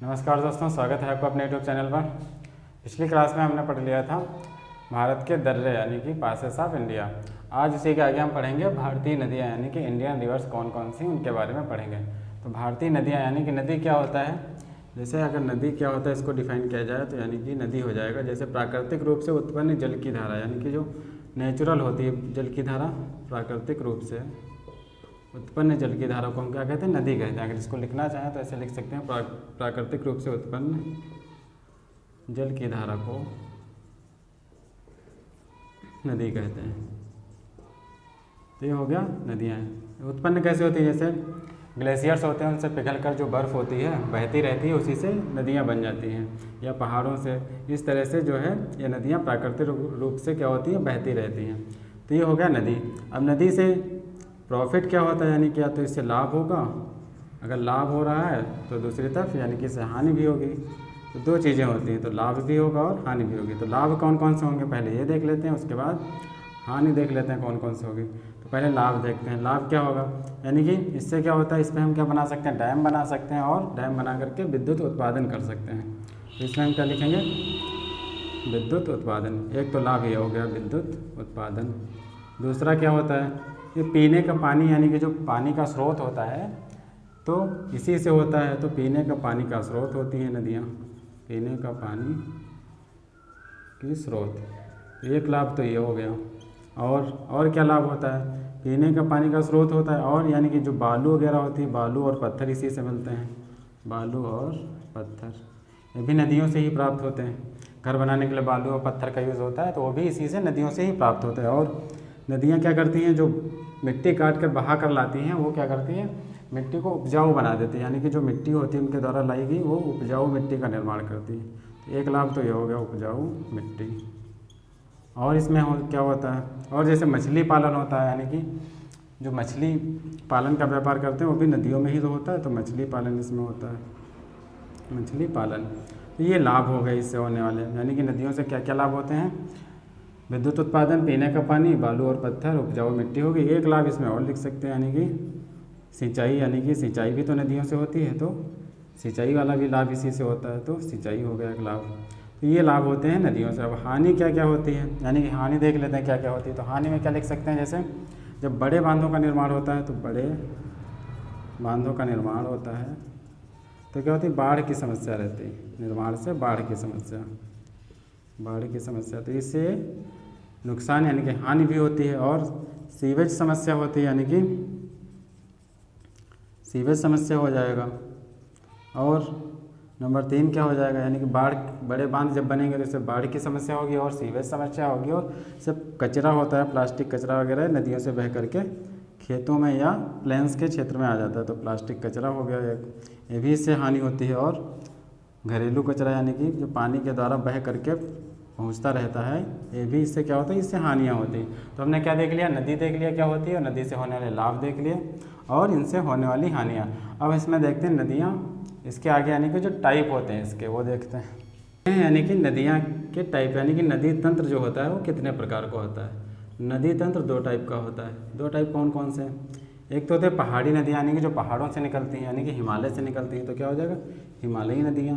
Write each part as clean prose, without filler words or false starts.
नमस्कार दोस्तों, स्वागत है आपका अपने यूट्यूब चैनल पर। पिछली क्लास में हमने पढ़ लिया था भारत के दर्रे यानी कि पासेस ऑफ इंडिया। आज उसी के आगे हम पढ़ेंगे भारतीय नदियाँ यानी कि इंडियन रिवर्स कौन कौन सी, उनके बारे में पढ़ेंगे। तो भारतीय नदियाँ यानी कि नदी क्या होता है, जैसे अगर नदी क्या होता है इसको डिफाइन किया जाए तो यानी कि नदी हो जाएगा जैसे प्राकृतिक रूप से उत्पन्न जल की धारा, यानी कि जो नेचुरल होती है जल की धारा, प्राकृतिक रूप से उत्पन्न जल की धारा को हम क्या कहते हैं, नदी कहते हैं। अगर इसको लिखना चाहें तो ऐसे लिख सकते हैं, प्राकृतिक रूप से उत्पन्न जल की धारा को नदी कहते हैं। तो ये हो गया नदियाँ। उत्पन्न कैसे होती है, जैसे ग्लेशियर्स होते हैं उनसे पिघलकर जो बर्फ़ होती है बहती रहती है, उसी से नदियाँ बन जाती हैं, या पहाड़ों से। इस तरह से जो है ये नदियाँ प्राकृतिक रूप से क्या होती हैं, बहती रहती हैं। तो ये हो गया नदी। अब नदी से प्रॉफिट क्या होता है, यानी कि या तो इससे लाभ होगा, अगर लाभ हो रहा है तो दूसरी तरफ यानी कि इससे हानि भी होगी। तो दो चीज़ें होती हैं, तो लाभ भी होगा और हानि भी होगी। तो लाभ कौन कौन से होंगे पहले ये देख लेते हैं, उसके बाद हानि देख लेते हैं कौन कौन से होगी। तो पहले लाभ देखते हैं। लाभ क्या होगा, यानी कि इससे क्या होता है, इस पर हम क्या बना सकते हैं, डैम बना सकते हैं, और डैम बना करके विद्युत उत्पादन कर सकते हैं। तो इसमें हम क्या लिखेंगे, विद्युत उत्पादन। एक तो लाभ ये हो गया विद्युत उत्पादन। दूसरा क्या होता है, ये पीने का पानी, यानी कि जो पानी का स्रोत होता है तो इसी से होता है। तो पीने का पानी का स्रोत होती है नदियाँ, पीने का पानी की स्रोत। एक लाभ तो ये हो गया। और क्या लाभ होता है, पीने का पानी का स्रोत होता है, और यानी कि जो बालू वगैरह होती है, बालू और पत्थर इसी से मिलते हैं। बालू और पत्थर ये भी नदियों से ही प्राप्त होते हैं। घर बनाने के लिए बालू और पत्थर का यूज़ होता है, तो वो भी इसी से नदियों से ही प्राप्त होता है। और नदियाँ क्या करती हैं, जो मिट्टी काट कर बहा कर लाती हैं, वो क्या करती हैं, मिट्टी को उपजाऊ बना देती है। यानी कि जो मिट्टी होती है उनके द्वारा लाई गई वो उपजाऊ मिट्टी का निर्माण करती है। तो एक लाभ तो ये हो गया उपजाऊ मिट्टी। और इसमें क्या होता है, और जैसे मछली पालन होता है, यानी कि जो मछली पालन का व्यापार करते हैं वो भी नदियों में ही तो होता है। तो मछली पालन इसमें होता है, मछली पालन। तो ये लाभ हो गए इससे होने वाले, यानी कि नदियों से क्या क्या लाभ होते हैं, विद्युत उत्पादन, पीने का पानी, बालू और पत्थर, उपजाऊ मिट्टी होगी। एक लाभ इसमें और लिख सकते हैं, यानी कि सिंचाई, यानी कि सिंचाई भी तो नदियों से होती है, तो सिंचाई वाला भी लाभ इसी से होता है। तो सिंचाई हो गया एक लाभ। तो ये लाभ होते हैं नदियों से। अब हानि क्या क्या होती है, यानी कि हानि देख लेते हैं क्या क्या होती है। तो हानि में क्या लिख सकते हैं, जैसे जब बड़े बांधों का निर्माण होता है, तो बड़े बांधों का निर्माण होता है तो क्या होती है, बाढ़ की समस्या रहती है। निर्माण से बाढ़ की समस्या, बाढ़ की समस्या, तो इससे नुकसान यानी कि हानि भी होती है। और सीवेज समस्या होती है, यानी कि सीवेज समस्या हो जाएगा। और नंबर 3 क्या हो जाएगा, यानी कि बाढ़, बड़े बांध जब बनेंगे तो इससे बाढ़ की समस्या होगी और सीवेज समस्या होगी। और सब कचरा होता है, प्लास्टिक कचरा वगैरह नदियों से बह करके खेतों में या प्लेन्स के क्षेत्र में आ जाता है। तो प्लास्टिक कचरा हो गया एक, ये भी इससे हानि होती है। और घरेलू कचरा, यानी कि जो पानी के द्वारा बह करके पहुंचता रहता है, ये भी इससे क्या होता है, इससे हानियाँ होती हैं। तो हमने क्या देख लिया, नदी देख लिया क्या होती है, और नदी से होने वाले लाभ देख लिए, और इनसे होने वाली हानियाँ। अब इसमें देखते हैं नदियाँ, इसके आगे यानी कि जो टाइप होते हैं इसके वो देखते हैं। यानी कि नदियाँ के टाइप, यानी कि नदी तंत्र जो होता है वो कितने प्रकार का होता है। नदी तंत्र 2 टाइप का होता है। 2 टाइप कौन कौन से, एक तो होते हैं पहाड़ी नदियाँ, यानी कि जो पहाड़ों से निकलती हैं, यानी कि हिमालय से निकलती हैं, तो क्या हो जाएगा, हिमालयी नदियाँ,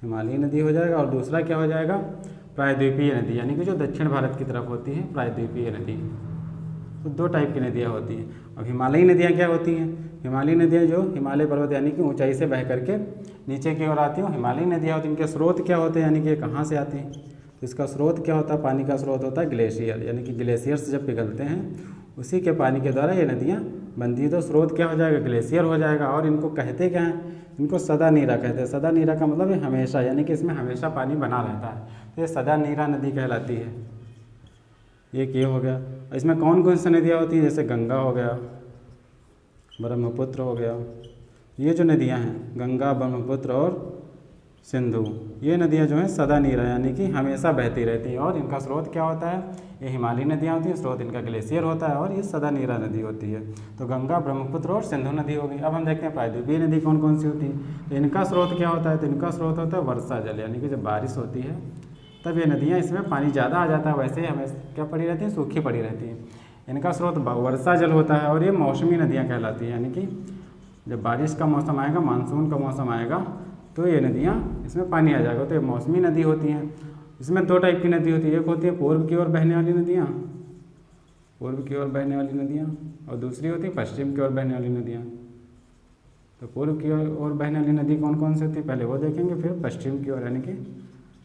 हिमालयी नदी हो जाएगा। और दूसरा क्या हो जाएगा, प्रायद्वीपीय नदी, यानी कि जो दक्षिण भारत की तरफ होती है, प्रायद्वीपीय नदी। तो 2 टाइप की नदियाँ होती हैं। अब हिमालयी नदियाँ क्या होती हैं, हिमालयी नदियाँ जो हिमालय पर्वत यानी कि ऊंचाई से बह करके नीचे की ओर आती हैं, हिमालयी नदियाँ होती हैं। इनके स्रोत क्या होते हैं, यानी कि कहाँ से आती हैं, तो इसका स्रोत क्या होता है, पानी का स्रोत होता है ग्लेशियर, यानी कि ग्लेशियर्स जब पिघलते हैं उसी के पानी के द्वारा ये नदियाँ बनती हैं। तो स्रोत क्या हो जाएगा, ग्लेशियर हो जाएगा। और इनको कहते क्या हैं, इनको सदा नीरा कहते हैं। सदा नीरा का मतलब है हमेशा, यानी कि इसमें हमेशा पानी बना रहता है, तो ये सदा नीरा नदी कहलाती है। ये हो गया। इसमें कौन कौन सी नदियाँ होती हैं, जैसे गंगा हो गया, ब्रह्मपुत्र हो गया। ये जो नदियाँ हैं गंगा, ब्रह्मपुत्र और सिंधु, ये नदियाँ जो हैं सदा नीरा, यानी कि हमेशा बहती रहती हैं। और इनका स्रोत क्या होता है, ये हिमालयी नदियाँ होती हैं, स्रोत इनका ग्लेशियर होता है, और ये सदा नीरा नदी होती है। तो गंगा, ब्रह्मपुत्र और सिंधु नदी होगी। अब हम देखते हैं प्रायद्वीपीय नदी कौन कौन सी होती है। तो इनका स्रोत क्या होता है, तो इनका स्रोत होता है वर्षा जल, यानी कि जब बारिश होती है तब ये नदियाँ, इसमें पानी ज़्यादा आ जाता है, वैसे ही हमें क्या पड़ी रहती है, सूखी पड़ी रहती है। इनका स्रोत वर्षा जल होता है। और ये मौसमी नदियाँ कहलाती हैं, यानी कि जब बारिश का मौसम आएगा, मानसून का मौसम आएगा, तो ये नदियाँ इसमें पानी आ जाएगा। तो ये मौसमी नदी होती हैं। इसमें दो टाइप की नदी होती है, एक होती है पूर्व की ओर बहने वाली नदियाँ, पूर्व की ओर बहने वाली नदियाँ, और दूसरी होती है पश्चिम की ओर बहने वाली नदियाँ। तो पूर्व की ओर बहने वाली नदी कौन कौन सी होती है पहले वो देखेंगे, फिर पश्चिम की ओर यानी कि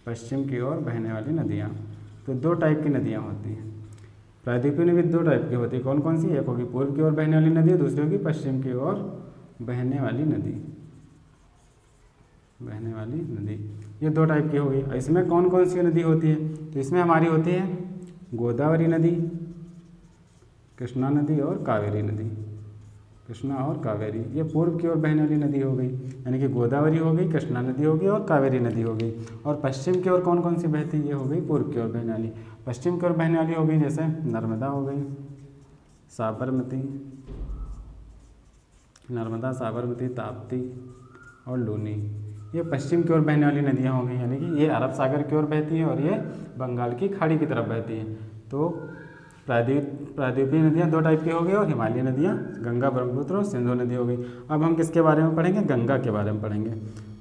पश्चिम की ओर बहने वाली नदियाँ। तो दो टाइप की नदियाँ होती हैं। प्रायद्वीपीय नदी दो टाइप की होती है, कौन कौन सी? एक होगी पूर्व की ओर बहने वाली नदी, दूसरी होगी पश्चिम की ओर बहने वाली नदी, बहने वाली नदी। ये दो टाइप की होगी। इसमें कौन कौन सी नदी होती है? तो इसमें हमारी होती है गोदावरी नदी, कृष्णा नदी और कावेरी नदी। कृष्णा और कावेरी ये पूर्व की ओर बहने वाली नदी हो गई, यानी कि गोदावरी हो गई, कृष्णा नदी हो गई और कावेरी नदी हो गई। और पश्चिम की ओर कौन कौन सी बहती है? ये हो गई पूर्व की ओर बहने वाली। पश्चिम की ओर बहने वाली हो गई जैसे नर्मदा हो गई, साबरमती, नर्मदा, साबरमती, ताप्ती और लूनी। ये पश्चिम की ओर बहने वाली नदियाँ हो गई, यानी कि ये अरब सागर की ओर बहती है और ये बंगाल की खाड़ी की तरफ बहती है। तो प्रायद्वीपीय नदियाँ दो टाइप की हो गई और हिमालयी नदियाँ गंगा, ब्रह्मपुत्र और सिंधु नदी हो गई। अब हम किसके बारे में पढ़ेंगे? गंगा के बारे में पढ़ेंगे।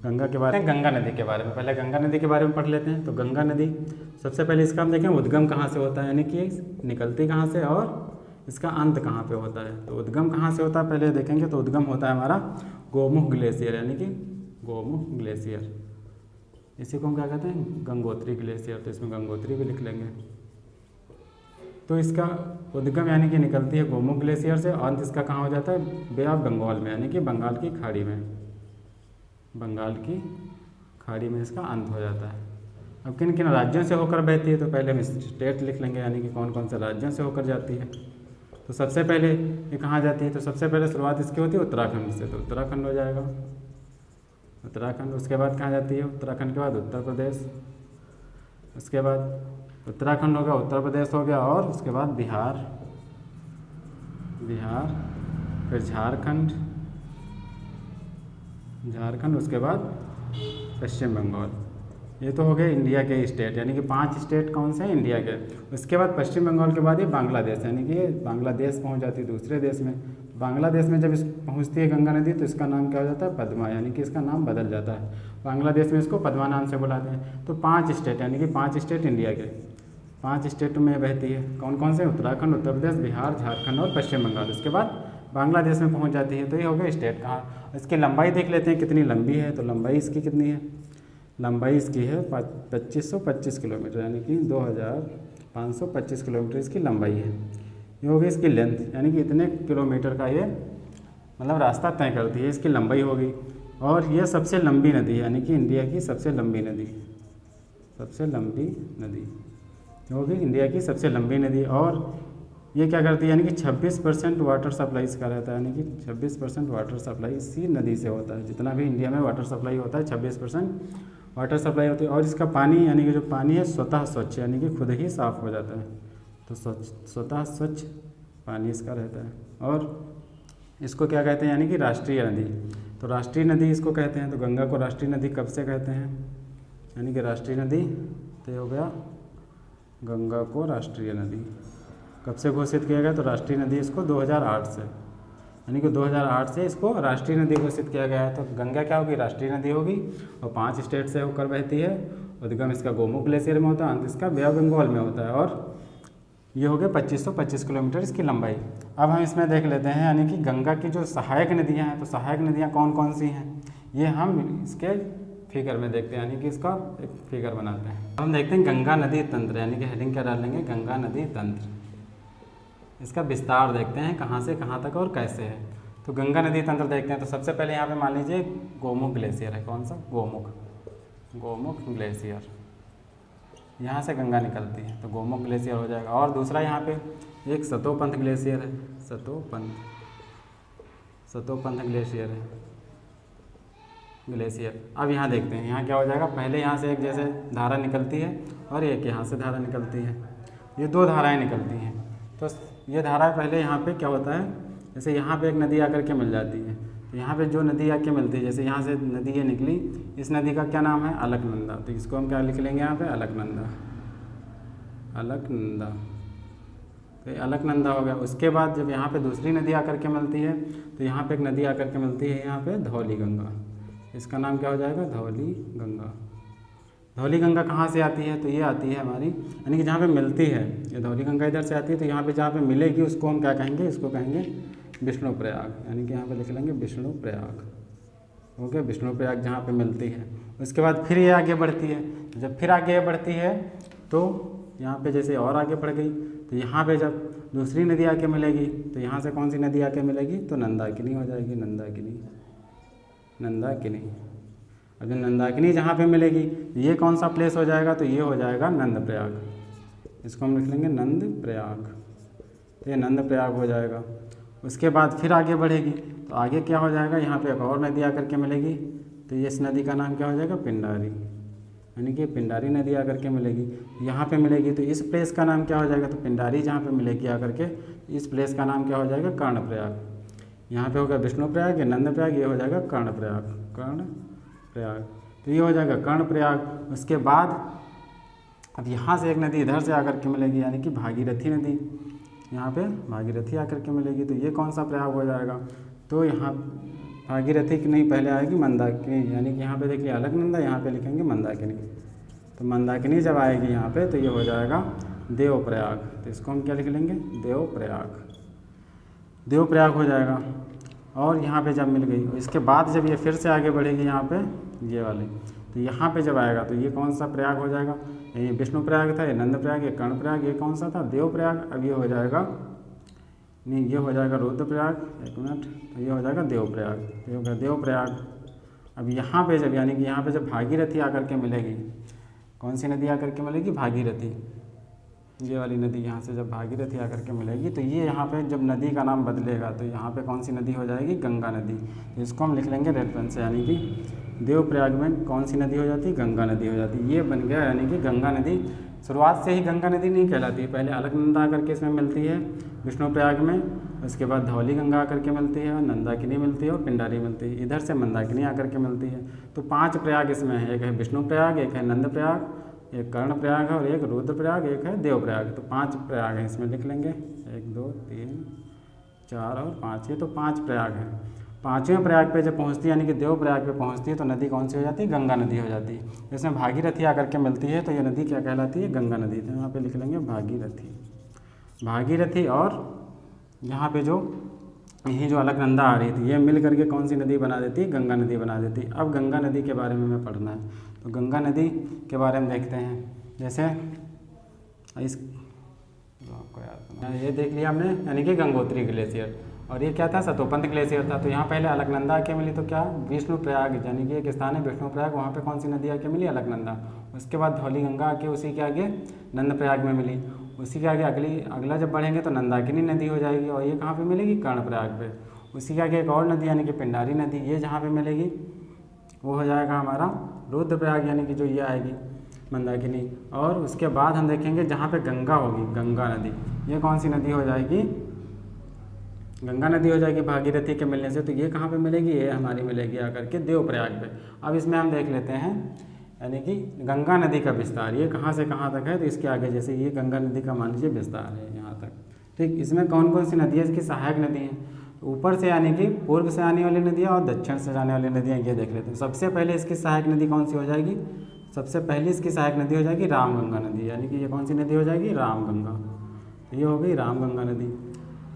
गंगा के बारे में, गंगा नदी के बारे में पहले गंगा नदी के बारे में पढ़ लेते हैं। तो गंगा नदी सबसे पहले इसका हम देखें उद्गम कहाँ से होता है, यानी कि निकलती कहाँ से और इसका अंत कहाँ पे होता है। तो उद्गम कहाँ से होता है पहले देखेंगे। तो उद्गम होता है हमारा गोमुख ग्लेशियर, यानी कि गोमुख ग्लेशियर। इसी को हम क्या कहते हैं? गंगोत्री ग्लेशियर। तो इसमें गंगोत्री भी लिख लेंगे। तो इसका उद्गम यानी कि निकलती है गोमुख ग्लेशियर से, अंत इसका कहाँ हो जाता है? बे ऑफ बंगाल में, यानी कि बंगाल की खाड़ी में, बंगाल की खाड़ी में इसका अंत हो जाता है। अब किन किन राज्यों से होकर बहती है? तो पहले हम स्टेट लिख लेंगे, यानी कि कौन कौन से राज्यों से होकर जाती है। तो सबसे पहले ये कहाँ जाती है? तो सबसे पहले शुरुआत इसकी होती है उत्तराखंड से, तो उत्तराखंड हो जाएगा, उत्तराखंड। उसके बाद कहाँ जाती है? उत्तराखंड के बाद उत्तर प्रदेश, उसके बाद उत्तराखंड हो गया, उत्तर प्रदेश हो गया, और उसके बाद बिहार, बिहार, फिर झारखंड, झारखंड, उसके बाद पश्चिम बंगाल। ये तो हो गए इंडिया के स्टेट, यानी कि 5 स्टेट कौन से हैं? इंडिया के। उसके बाद पश्चिम बंगाल के बाद ये बांग्लादेश, यानी कि बांग्लादेश पहुंच जाती है दूसरे देश में। बांग्लादेश में जब पहुंचती है गंगा नदी तो इसका नाम क्या हो जाता है? पद्मा, यानी कि इसका नाम बदल जाता है। बांग्लादेश में इसको पद्मा नाम से बुलाते हैं। तो 5 स्टेट, यानी कि 5 स्टेट इंडिया के, 5 स्टेटों में बहती है। कौन कौन से? उत्तराखंड, उत्तर प्रदेश, बिहार, झारखंड और पश्चिम बंगाल। उसके बाद बांग्लादेश में पहुँच जाती है। तो ये हो गया स्टेट कहाँ। इसकी लंबाई देख लेते हैं कितनी लंबी है। तो लंबाई इसकी कितनी है? लंबाई इसकी है 2525 किलोमीटर, यानी कि 2525 किलोमीटर इसकी लंबाई है। ये होगी इसकी लेंथ, यानी कि इतने किलोमीटर का ये मतलब रास्ता तय करती है, इसकी लंबाई होगी। और ये सबसे लंबी नदी है, यानी कि इंडिया की सबसे लंबी नदी, सबसे लंबी नदी होगी इंडिया की सबसे लंबी नदी। और ये क्या करती है? यानी कि 26% वाटर सप्लाई इसका रहता है, यानी कि 26% वाटर सप्लाई इसी नदी से होता है। जितना भी इंडिया में वाटर सप्लाई होता है 26% वाटर सप्लाई होती है। और इसका पानी, यानी कि जो पानी है स्वतः स्वच्छ, यानी कि खुद ही साफ़ हो जाता है। तो स्वतः स्वच्छ पानी इसका रहता है। और इसको क्या कहते हैं? यानी कि राष्ट्रीय नदी। तो राष्ट्रीय नदी इसको कहते हैं। तो गंगा को राष्ट्रीय नदी कब से कहते हैं? यानी कि राष्ट्रीय नदी तो हो गया गंगा को राष्ट्रीय नदी कब से घोषित किया गया? तो राष्ट्रीय नदी इसको 2008 से, यानी कि 2008 से इसको राष्ट्रीय नदी घोषित किया गया है। तो गंगा क्या होगी? राष्ट्रीय नदी होगी और 5 स्टेट से होकर बहती है। उद्गम इसका गोमुख ग्लेशियर में होता है, अंत इसका बे ऑफ बंगाल में होता है। और ये हो गया 2525 किलोमीटर इसकी लंबाई। अब हम इसमें देख लेते हैं, यानी कि गंगा की जो सहायक नदियाँ हैं, तो सहायक नदियाँ कौन कौन सी हैं ये हम इसके फिगर में देखते हैं, यानी कि इसका एक फिगर बनाते हैं। हम देखते हैं गंगा नदी तंत्र, यानी कि हेडिंग क्या डाल लेंगे? गंगा नदी तंत्र। इसका विस्तार देखते हैं कहाँ से कहाँ तक और कैसे है। तो गंगा नदी तंत्र देखते हैं। तो सबसे पहले यहाँ पे मान लीजिए गोमुख ग्लेशियर है। कौन सा? गोमुख, गोमुख ग्लेशियर। यहाँ से गंगा निकलती है तो गोमुख ग्लेशियर हो जाएगा। और दूसरा यहाँ पे एक सतोपंथ ग्लेशियर है, सतोपंथ ग्लेशियर है, ग्लेशियर। अब यहाँ देखते हैं यहाँ क्या हो जाएगा। पहले यहाँ से एक जैसे धारा निकलती है और एक यहाँ से धारा निकलती है, ये 2 धाराएँ निकलती हैं। तो ये धारा पहले यहाँ पे क्या होता है, जैसे यहाँ पे एक नदी आकर के मिल जाती है। तो यहाँ पे जो नदी आके मिलती है, जैसे यहाँ से नदी ये निकली, इस नदी का क्या नाम है? अलकनंदा। तो इसको हम क्या लिख लेंगे यहाँ पे? अलकनंदा, अलकनंदा। तो ये अलकनंदा हो गया। उसके बाद जब यहाँ पे दूसरी नदी आकर के मिलती है, तो यहाँ पे एक नदी आकर के मिलती है यहाँ पे धौली गंगा, इसका नाम क्या हो जाएगा, धौली गंगा। धौली गंगा कहाँ से आती है, तो ये आती है हमारी, यानी कि जहाँ पे मिलती है, ये धौली गंगा इधर से आती है, तो यहाँ पे जहाँ पे मिलेगी उसको हम क्या कहेंगे, इसको कहेंगे विष्णु प्रयाग, यानी कि यहाँ पे लिख लेंगे विष्णु प्रयाग। ओके, विष्णु प्रयाग जहाँ पे मिलती है। उसके बाद फिर ये आगे बढ़ती है, जब फिर आगे बढ़ती है तो यहाँ पे जैसे और आगे बढ़ गई, तो यहाँ पे जब दूसरी नदी आके मिलेगी, तो यहाँ से कौन सी नदी आके मिलेगी, तो नंदाकिनी हो जाएगी, नंदाकिनी, नंदाकिनी। अब जब नंदाकिनी जहाँ पे मिलेगी, ये कौन सा प्लेस हो जाएगा, तो ये हो जाएगा नंद प्रयाग, इसको हम लिख लेंगे नंद प्रयाग, तो ये नंद प्रयाग हो जाएगा। उसके बाद फिर आगे बढ़ेगी, तो आगे क्या हो जाएगा, यहाँ पे एक और नदी आकर के मिलेगी, तो ये इस नदी का नाम क्या हो जाएगा, पिंडारी, यानी कि पिंडारी नदी आकर के मिलेगी, यहाँ पे मिलेगी, तो इस प्लेस का नाम क्या हो जाएगा, तो पिंडारी जहाँ पे मिलेगी आकर के, इस प्लेस का नाम क्या हो जाएगा, कर्णप्रयाग। यहाँ पे होगा विष्णु प्रयाग, ये नंद प्रयाग, ये हो जाएगा कर्णप्रयाग, कर्णप्रयाग, तो ये हो जाएगा कर्णप्रयाग। उसके बाद अब यहाँ से एक नदी इधर से आकर के मिलेगी, यानी कि भागीरथी नदी, यहाँ पे भागीरथी आकर के मिलेगी, तो ये कौन सा प्रयाग हो जाएगा, तो यहाँ भागीरथी की नहीं पहले आएगी मंदाकिनी, यानी कि यहाँ पे देखिए अलकनंदा, यहाँ पे लिखेंगे मंदाकिनी, तो मंदाकिनी जब आएगी यहाँ पे, तो ये हो जाएगा देवप्रयाग, तो इसको हम क्या लिख लेंगे, देवप्रयाग, देवप्रयाग हो जाएगा। और यहाँ पे जब मिल गई, इसके बाद जब ये फिर से आगे बढ़ेगी यहाँ पे ये वाली, तो यहाँ पे जब आएगा, तो ये कौन सा प्रयाग हो जाएगा, ये विष्णु प्रयाग था, ये नंद प्रयाग, ये कर्ण प्रयाग, ये कौन सा था, देवप्रयाग। अब ये हो जाएगा, नहीं ये हो जाएगा रुद्रप्रयाग, एक मिनट, तो ये हो जाएगा देवप्रयाग, ये हो गया देवप्रयाग। अब यहाँ पे जब, यानी कि यहाँ पे जब भागीरथी आकर के मिलेगी, कौन सी नदी आकर के मिलेगी, भागीरथी, ये वाली नदी, यहाँ से जब भागीरथी आकर के मिलेगी, तो ये यहाँ पे जब नदी का नाम बदलेगा, तो यहाँ पे कौन सी नदी हो जाएगी, गंगा नदी, इसको हम लिख लेंगे रेड पेन से, यानी कि देवप्रयाग में कौन सी नदी हो जाती है, गंगा नदी हो जाती है, ये बन गया, यानी कि गंगा नदी। शुरुआत से ही गंगा नदी नहीं कहलाती है, पहले अलकनंदा आकर के इसमें मिलती है विष्णु प्रयाग में, उसके बाद धौली गंगा आकर के मिलती है, नंदाकिनी मिलती है और पिंडारी मिलती है, इधर से मंदाकिनी आकर के मिलती है। तो 5 प्रयाग इसमें है, एक है विष्णु प्रयाग, एक है नंद प्रयाग, एक कर्ण प्रयाग है और एक रुद्र प्रयाग, एक है देव प्रयाग। तो 5 प्रयाग हैं इसमें, लिख लेंगे 1 2 3 4 और 5, ये तो 5 प्रयाग हैं। 5वें प्रयाग पे जब पहुंचती है, यानी कि देव प्रयाग पे पहुंचती है, तो नदी कौन सी हो जाती है, गंगा नदी हो जाती है। इसमें भागीरथी आकर के मिलती है, तो ये नदी क्या कहलाती है, गंगा नदी। तो यहाँ पे लिख लेंगे भागीरथी, भागीरथी। और यहाँ पे जो यही जो अलकनंदा आ रही थी, ये मिल करके कौन सी नदी बना देती है, गंगा नदी बना देती है। अब गंगा नदी के बारे में हमें पढ़ना है, तो गंगा नदी के बारे में देखते हैं। जैसे इस जो आपको याद, ये देख लिया हमने, यानी कि गंगोत्री ग्लेशियर, और ये क्या था, सतोपंत ग्लेशियर था। तो यहाँ पहले अलकनंदा आके मिली, तो क्या विष्णु प्रयाग, यानी कि एक स्थान है विष्णु प्रयाग, वहाँ पे कौन सी नदी आके मिली, अलकनंदा। उसके बाद धौली गंगा आके उसी के आगे नंद प्रयाग में मिली, उसी के आगे अगला जब बढ़ेंगे तो नंदाकिनी नदी हो जाएगी, और ये कहाँ पे मिलेगी, कर्ण प्रयाग पे। उसी के आगे एक और नदी, यानी कि पिंडारी नदी, ये जहाँ पे मिलेगी वो हो जाएगा हमारा रुद्र प्रयाग, यानी कि जो ये आएगी मंदाकिनी। और उसके बाद हम देखेंगे जहाँ पे गंगा होगी, गंगा नदी, ये कौन सी नदी हो जाएगी, गंगा नदी हो जाएगी भागीरथी के मिलने से। तो ये कहाँ पे मिलेगी, ये हमारी मिलेगी आकर के देव प्रयाग पे। अब इसमें हम देख लेते हैं, यानी कि गंगा नदी का विस्तार, ये कहाँ से कहाँ तक है, तो इसके आगे जैसे ये गंगा नदी का मान लीजिए विस्तार है यहाँ तक, ठीक। इसमें कौन कौन सी नदी है, इसकी सहायक नदी है, ऊपर से यानी कि पूर्व से आने वाली नदियाँ और दक्षिण से जाने वाली नदियाँ, ये देख लेते हैं। सबसे पहले इसकी सहायक नदी कौन सी हो जाएगी, सबसे पहली इसकी सहायक नदी हो जाएगी रामगंगा नदी, यानी कि ये कौन सी नदी हो जाएगी, रामगंगा। ये हो गई रामगंगा नदी।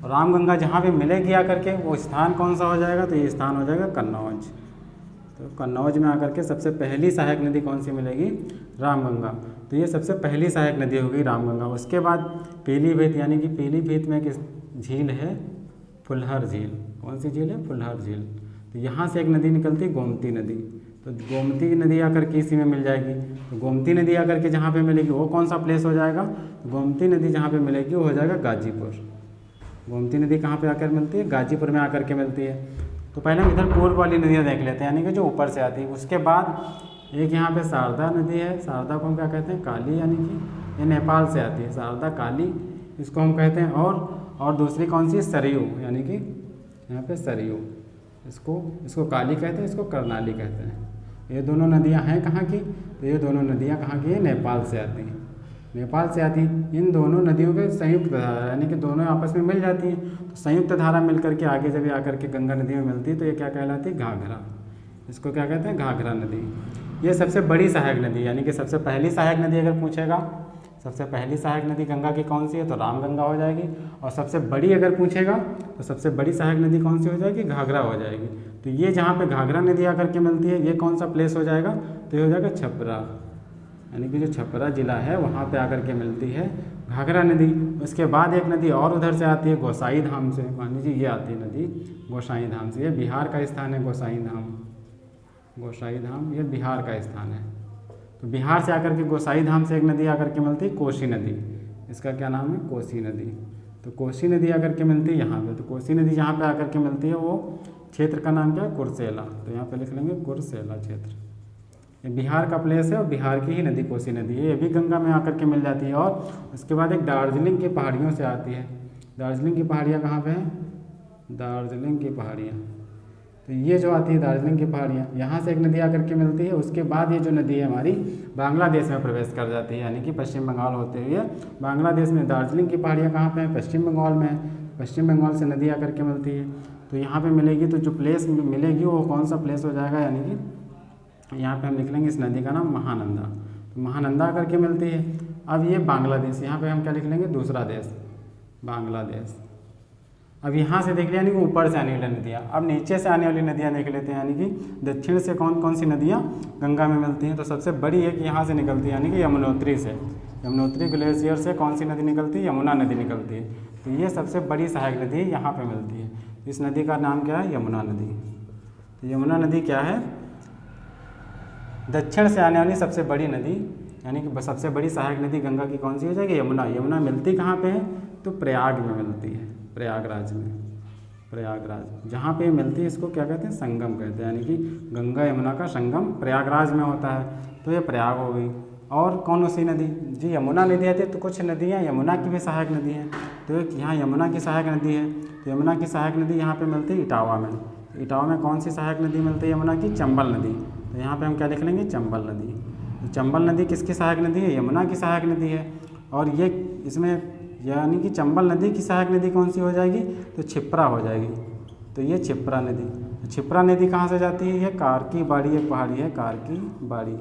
और रामगंगा जहाँ पे मिलेगी आकर के, वो स्थान कौन सा हो जाएगा, तो ये स्थान हो जाएगा कन्नौज। तो कन्नौज में आकर के सबसे पहली सहायक नदी कौन सी मिलेगी, रामगंगा। तो ये सबसे पहली सहायक नदी होगी रामगंगा। उसके बाद पीलीभीत, यानी कि पीलीभीत में एक झील है फुलहर झील, कौन सी झील है, फुलहर झील। तो यहाँ से एक नदी निकलती है गोमती नदी, तो गोमती नदी आकर के इसी में मिल जाएगी। तो गोमती नदी आकर के जहाँ पे मिलेगी वो कौन सा प्लेस हो जाएगा, गोमती नदी जहाँ पे मिलेगी वो हो जाएगा गाजीपुर। गोमती नदी कहाँ पे आकर मिलती है, गाजीपुर में आकर के मिलती है। तो पहले हम इधर पूर्व वाली नदियाँ देख लेते हैं, यानी कि जो ऊपर से आती है। उसके बाद एक यहाँ पे शारदा नदी है, शारदा को हम क्या कहते हैं, काली, यानी कि ये नेपाल से आती है, शारदा काली इसको हम कहते हैं। और दूसरी कौन सी, सरयू, यानी कि यहाँ पे सरयू, इसको काली कहते हैं, इसको करनाली कहते हैं। ये दोनों नदियाँ हैं कहाँ की, तो ये दोनों नदियाँ कहाँ की है, नेपाल से आती हैं, नेपाल से आती। इन दोनों नदियों के संयुक्त धारा, यानी कि दोनों आपस में मिल जाती हैं। तो संयुक्त धारा मिल करके आगे जब ये आकर के गंगा नदी में मिलती है, तो ये क्या कहलाती है, घाघरा। इसको क्या कहते हैं, घाघरा नदी। ये सबसे बड़ी सहायक नदी, यानी कि सबसे पहली सहायक नदी अगर पूछेगा, सबसे पहली सहायक नदी गंगा की कौन सी है, तो रामगंगा हो जाएगी। और सबसे बड़ी अगर पूछेगा तो सबसे बड़ी सहायक नदी कौन सी हो जाएगी, घाघरा हो जाएगी। तो ये जहाँ पे घाघरा नदी आकर के मिलती है, ये कौन सा प्लेस हो जाएगा, तो ये हो जाएगा छपरा, यानी कि जो छपरा ज़िला है वहाँ पे आकर के मिलती है घाघरा नदी। उसके बाद एक नदी और उधर से आती है गोसाई धाम से, मान लीजिए ये आती है नदी गोसाई धाम से। ये बिहार का स्थान है गोसाई धाम, गोसाई धाम ये बिहार का स्थान है। तो बिहार से आकर के गोसाई धाम से एक नदी आकर के मिलती है कोसी नदी, इसका क्या नाम है, कोसी नदी। तो कोसी नदी आकर के मिलती है यहाँ पे। तो कोसी नदी जहाँ पे आकर के मिलती है वो क्षेत्र का नाम क्या है, कुर्सेला। तो यहाँ पे लिख लेंगे कुर्सेला क्षेत्र। ये बिहार का प्लेस है और बिहार की ही नदी कोसी नदी है, ये भी गंगा में आकर के मिल जाती है। और उसके बाद एक दार्जिलिंग की पहाड़ियों से आती है। दार्जिलिंग की पहाड़ियाँ कहाँ पे हैं, दार्जिलिंग की पहाड़ियाँ। तो ये जो आती है दार्जिलिंग की पहाड़ियाँ, यहाँ से एक नदी आकर के मिलती है। उसके बाद ये जो नदी है हमारी बांग्लादेश में प्रवेश कर जाती है, यानी कि पश्चिम बंगाल होते हुए बांग्लादेश में। दार्जिलिंग की पहाड़ियाँ कहाँ पे हैं, पश्चिम बंगाल में है। पश्चिम बंगाल से नदी आकर के मिलती है। तो यहाँ पे मिलेगी, तो जो प्लेस मिलेगी वो कौन सा प्लेस हो जाएगा, यानी कि यहाँ पे हम लिख लेंगे इस नदी का नाम महानंदा। तो महानंदा करके मिलती है। अब ये बांग्लादेश, यहाँ पे हम क्या लिख लेंगे, दूसरा देश बांग्लादेश। अब यहाँ से देख लिया, यानी कि ऊपर से आने वाली नदियाँ। अब नीचे से आने वाली नदियाँ देख लेते हैं, यानी कि दक्षिण से कौन कौन सी नदियाँ गंगा में मिलती हैं। तो सबसे बड़ी एक यहाँ से निकलती है, यानी कि यमुनोत्री से। यमुनोत्री ग्लेशियर से कौन सी नदी निकलती है, यमुना नदी निकलती है। तो ये सबसे बड़ी सहायक नदी यहाँ पर मिलती है। इस नदी का नाम क्या है, यमुना नदी। तो यमुना नदी क्या है, दक्षिण से आने वाली सबसे बड़ी नदी, यानी कि सबसे बड़ी सहायक नदी गंगा की कौन सी हो जाएगी, यमुना। यमुना मिलती कहाँ पे है, तो प्रयाग में मिलती है, प्रयागराज में। प्रयागराज जहाँ पे मिलती है इसको क्या कहते हैं, संगम कहते हैं, यानी कि गंगा यमुना का संगम प्रयागराज में होता है। तो ये प्रयाग हो गई। और कौन सी नदी जी, यमुना नदी आती है। तो कुछ नदियाँ यमुना की भी सहायक नदी हैं। तो एक यहाँ यमुना की सहायक नदी है। तो यमुना की सहायक नदी यहाँ पे मिलती है इटावा में। इटावा में कौन सी सहायक नदी मिलती है यमुना की, चंबल नदी। तो यहाँ पे हम क्या लिख लेंगे, चंबल नदी। तो चंबल नदी किसकी सहायक नदी है, यमुना की सहायक नदी है। और ये इसमें यानी कि चंबल नदी की सहायक नदी कौन सी हो जाएगी, तो क्षिप्रा हो जाएगी। तो ये क्षिप्रा नदी। क्षिप्रा नदी कहाँ से जाती है, ये कारकी बाड़ी एक पहाड़ी है, कारकी बाड़ी,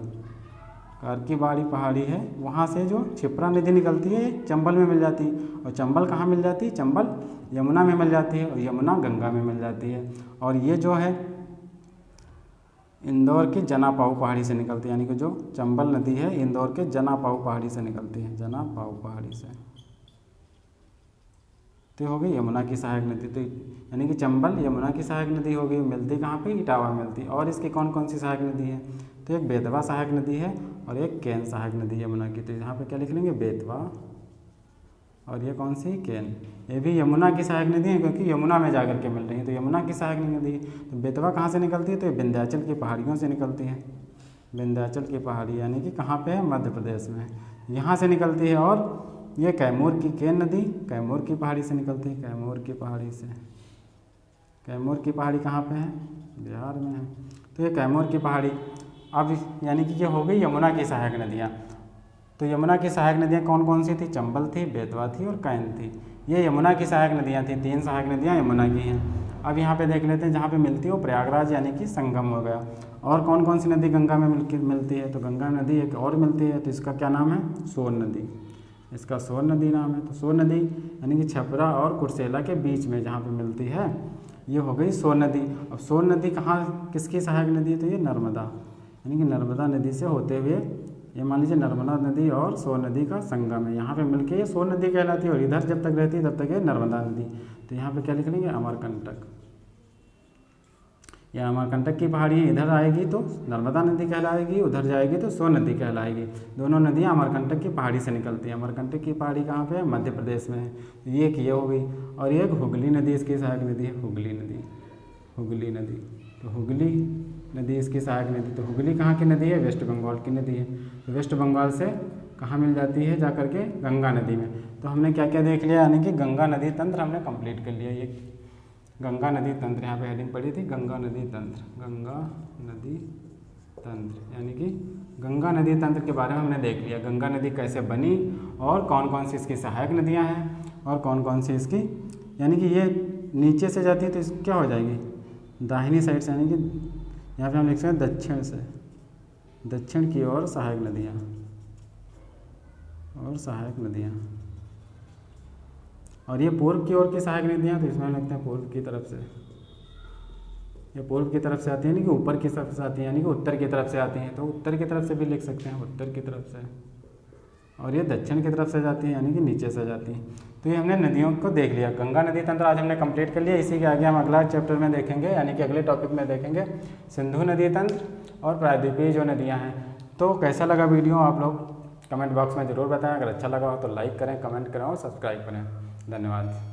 कारकी बाड़ी पहाड़ी है, वहाँ से जो क्षिप्रा नदी निकलती है चंबल में मिल जाती है। और चंबल कहाँ मिल जाती है, चंबल यमुना में मिल जाती है, और यमुना गंगा में मिल जाती है। और ये जो है इंदौर की जनापाऊ पहाड़ी से निकलती है, यानी कि जो चंबल नदी है इंदौर के जनापाऊ पहाड़ी से निकलती है, जनापाऊ पहाड़ी से। तो हो गई यमुना की सहायक नदी। तो यानी कि चंबल यमुना की सहायक नदी हो गई, मिलती कहाँ पे, इटावा मिलती है। और इसकी कौन कौन सी सहायक नदी है, तो एक बेतवा सहायक नदी है और एक केन सहायक नदी है यमुना की। तो यहाँ पे क्या लिख लेंगे, बेतवा, और ये कौन सी, केन। ये भी यमुना की सहायक नदी है, क्योंकि यमुना में जाकर के मिल रही है। तो यमुना की सहायक नदी है। तो बेतवा कहाँ से निकलती है, तो ये विंध्याचल की पहाड़ियों से निकलती है। विंध्याचल की पहाड़ी यानी कि कहाँ पे है, मध्य प्रदेश में, यहाँ से निकलती है। और ये कैमूर की केन नदी कैमूर की पहाड़ी से निकलती है, कैमूर की पहाड़ी से। कैमूर की पहाड़ी कहाँ पे है, बिहार में है। तो ये कैमूर की पहाड़ी। अब यानी कि ये हो गई यमुना की सहायक नदियाँ। तो यमुना की सहायक नदियाँ कौन कौन सी थी, चंबल थी, बेतवा थी और कैन थी। ये यमुना की सहायक नदियाँ थी, 3 सहायक नदियाँ यमुना की हैं। अब यहाँ पे देख लेते हैं, जहाँ पे मिलती है वो प्रयागराज यानी कि संगम हो गया। और कौन कौन सी नदी गंगा में मिलती है, तो गंगा नदी एक और मिलती है। तो इसका क्या नाम है, सोन नदी। इसका सोन नदी नाम है। तो सोन नदी यानी कि छपरा और कुर्सेला के बीच में जहाँ पे मिलती है, ये हो गई सोन नदी। अब सोन नदी कहाँ किसकी सहायक नदी है, तो ये नर्मदा, यानी कि नर्मदा नदी से होते हुए, ये मान लीजिए नर्मदा नदी और सोन नदी का संगम है। यहाँ पे मिलके ये सोन नदी कहलाती है, और इधर जब तक रहती है तब तक ये नर्मदा नदी। तो यहाँ पे क्या लिख लेंगे, अमरकंटक। या अमरकंटक की पहाड़ी इधर आएगी तो नर्मदा नदी कहलाएगी, उधर जाएगी तो सोन नदी कहलाएगी। दोनों नदियाँ अमरकंटक की पहाड़ी से निकलती हैं। अमरकंटक की पहाड़ी कहाँ पे है, मध्य प्रदेश में है। तो ये हो गई। और एक हुगली नदी इसकी सहायक नदी है, हुगली नदी, हुगली नदी। तो हुगली नदी इसकी सहायक नदी। तो हुगली कहाँ की नदी है, वेस्ट बंगाल की नदी है। तो वेस्ट बंगाल से कहाँ मिल जाती है, जाकर के गंगा नदी में। तो हमने क्या क्या देख लिया, यानी कि गंगा नदी तंत्र हमने कंप्लीट कर लिया। ये गंगा नदी तंत्र, यहाँ पे हेडिंग पड़ी थी गंगा नदी तंत्र, गंगा नदी तंत्र, यानी कि गंगा नदी तंत्र के बारे में हमने देख लिया। गंगा नदी कैसे बनी और कौन कौन सी इसकी सहायक नदियाँ हैं और कौन कौन सी इसकी, यानी कि ये नीचे से जाती है तो इस क्या हो जाएगी, दाहिनी साइड से, यानी कि यहाँ पे हम लिख सकते हैं दक्षिण से, दक्षिण की ओर सहायक नदियाँ और सहायक नदियाँ। और ये पूर्व की ओर की सहायक नदियाँ, तो इसमें हम लिखते हैं पूर्व की तरफ से। ये पूर्व की तरफ से आती है, यानी कि ऊपर की तरफ से आती है, यानी कि उत्तर की तरफ से आती हैं, तो उत्तर की तरफ से भी लिख सकते हैं, उत्तर की तरफ से। और ये दक्षिण की तरफ से जाती है, यानी कि नीचे से जाती है। तो ये हमने नदियों को देख लिया। गंगा नदी तंत्र आज हमने कंप्लीट कर लिया। इसी के आगे हम अगला चैप्टर में देखेंगे, यानी कि अगले टॉपिक में देखेंगे सिंधु नदी तंत्र और प्रायद्वीपीय जो नदियाँ हैं। तो कैसा लगा वीडियो आप लोग कमेंट बॉक्स में ज़रूर बताएं। अगर अच्छा लगा हो तो लाइक करें, कमेंट करें और सब्सक्राइब करें। धन्यवाद।